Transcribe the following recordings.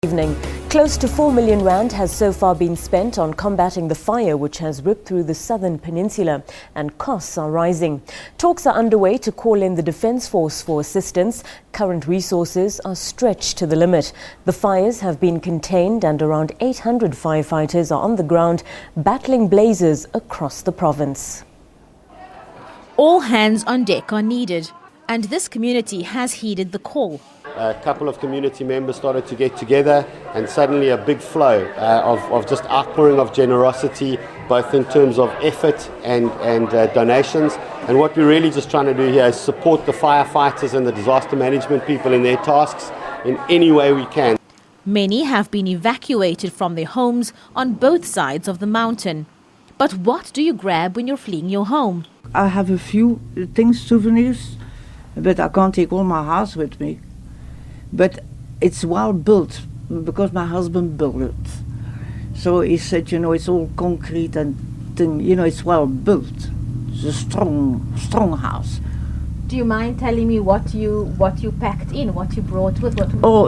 Evening. Close to 4 million rand has so far been spent on combating the fire which has ripped through the Southern Peninsula, and costs are rising. Talks are underway to call in the Defence Force for assistance. Current resources are stretched to the limit. The fires have been contained and around 800 firefighters are on the ground battling blazes across the province. All hands on deck are needed, and this community has heeded the call. A couple of community members started to get together, and suddenly a big flow of just outpouring of generosity, both in terms of effort and donations. And what we're really just trying to do here is support the firefighters and the disaster management people in their tasks in any way we can. Many have been evacuated from their homes on both sides of the mountain. But what do you grab when you're fleeing your home? I have a few things, souvenirs, but I can't take all my house with me. But it's well built because my husband built it. So he said, it's all concrete and thing, it's well built. It's a strong house. Do you mind telling me what you packed in, what you brought with?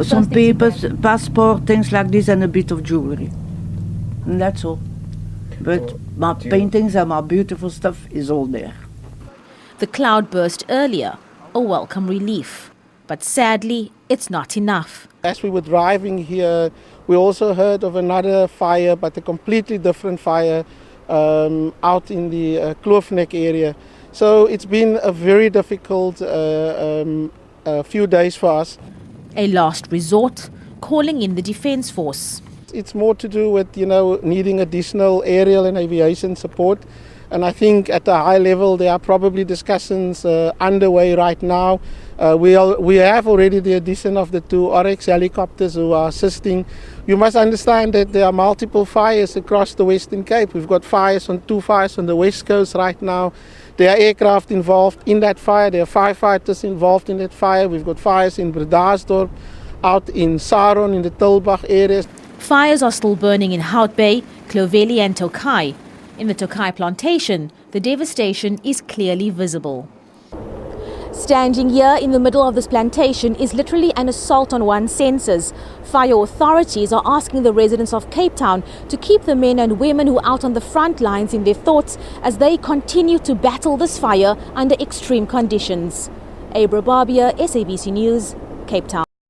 Some papers, passport, things like this, and a bit of jewelry. And that's all. But my paintings and my beautiful stuff is all there. The cloudburst earlier, a welcome relief. But sadly, it's not enough. As we were driving here, we also heard of another fire, but a completely different fire out in the Kloofnek area. So it's been a very difficult few days for us. A last resort, calling in the Defence Force. It's more to do with, needing additional aerial and aviation support. And I think at a high level there are probably discussions underway right now. We have already the addition of the 2 Oryx helicopters who are assisting. You must understand that there are multiple fires across the Western Cape. We've got 2 fires on the West Coast right now. There are aircraft involved in that fire. There are firefighters involved in that fire. We've got fires in Bredasdorp, out in Saron, in the Tilbach areas. Fires are still burning in Hout Bay, Clovelly and Tokai. In the Tokai plantation, the devastation is clearly visible. Standing here in the middle of this plantation is literally an assault on one's senses. Fire authorities are asking the residents of Cape Town to keep the men and women who are out on the front lines in their thoughts as they continue to battle this fire under extreme conditions. Abra Barbia, SABC News, Cape Town.